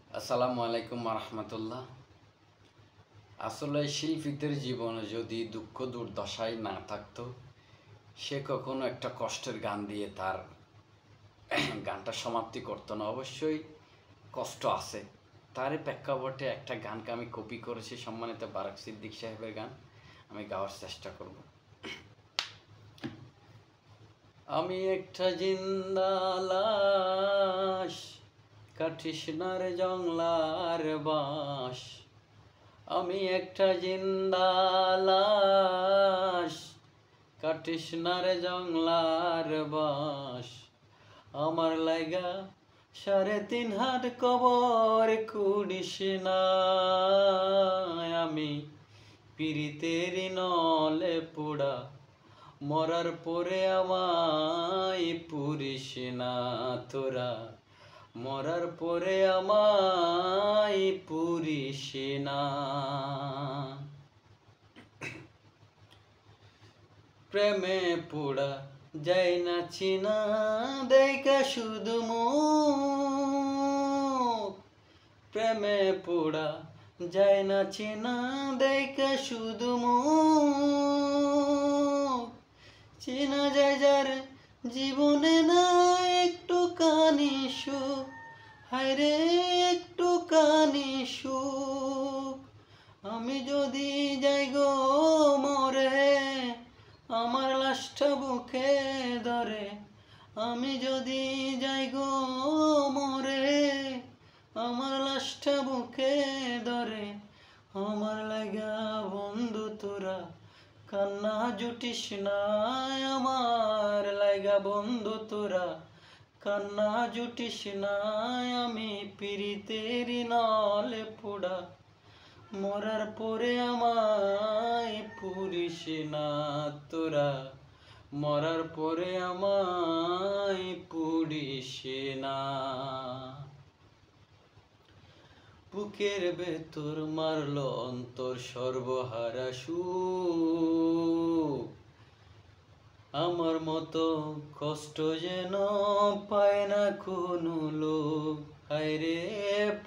আসসালামু আলাইকুম রহমতুল্লাহ। আসলে শিল্পীদের জীবনে যদি দুঃখ দুর্দশাই না থাকতো, সে কখনো একটা কষ্টের গান দিয়ে তার গানটা সমাপ্তি করতো না। অবশ্যই কষ্ট আছে, তারই প্রেক্ষাপটে একটা গানকে আমি কপি করেছি, সম্মানিত বারাক সিদ্দিক সাহেবের গান আমি গাওয়ার চেষ্টা করব। আমি একটা জিন্দা লাশ, কাটিস না রে জংলার বাঁশ। আমি একটা জিন্দা লাশ, কাটিস না রে জংলার বাঁশ। আমার লাইগা 3.5 হাত কবর কুড়িস না। আমি পিরিতের নলে পোড়া, মরার পরে আমায় পুরিস না তোরা। মরার পরে আমায় পুরিস না। প্রেমে পোড়া যাই না চিনা, দেখা শুধু মুখ। প্রেমে পোড়া যায় না চিনা, দেখা শুধু মুখ। চেনা যায় যার জীবনে না একটুখানি সুখ, হায়রে একটুখানি সুখ। আমি যদি যাই গো মরে, আমার লাশটা বুকে ধরে। আমি যদি যাই গো মরে, আমার লাশটা বুকে ধরে। আমার লাগা বন্ধু তোরা কান্না জুটিস না। আমার লাগা বন্ধু তোরা কান্না জুটিস না। আমি পিরিতেরি নলে পোড়া, মরার পরে আমায় পুরিস না তোরা। মরার পরে আমায় পুরিস না। বুকের ভেতর মারল অন্তর সর্বহারা সুখ। আমার মতো কষ্ট যেন পায় না কোনো লোক, হায়রে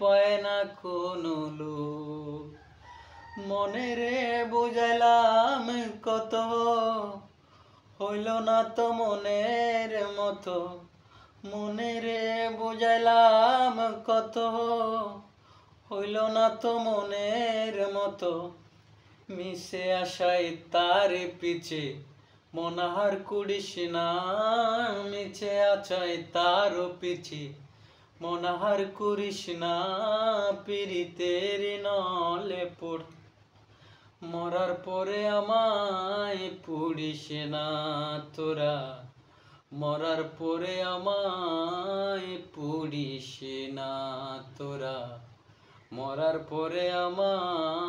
পায় না কোনো লোক। মনে রে বুঝাইলাম কত, হইল না তো মনের মতো। মনে রে বুঝাইলাম কত, হইল না তো মনের মতো। মিশে আশায় তার পিছে মনাহার কুড়িস না। মিছে আছায় তার পিছে মনাহার করিস না। পিরিতের নলে পড়, মরার পরে আমায় পুড়িস না তোরা। মরার পরে আমায় পুড়িস না তোরা। মরার পরে আমায়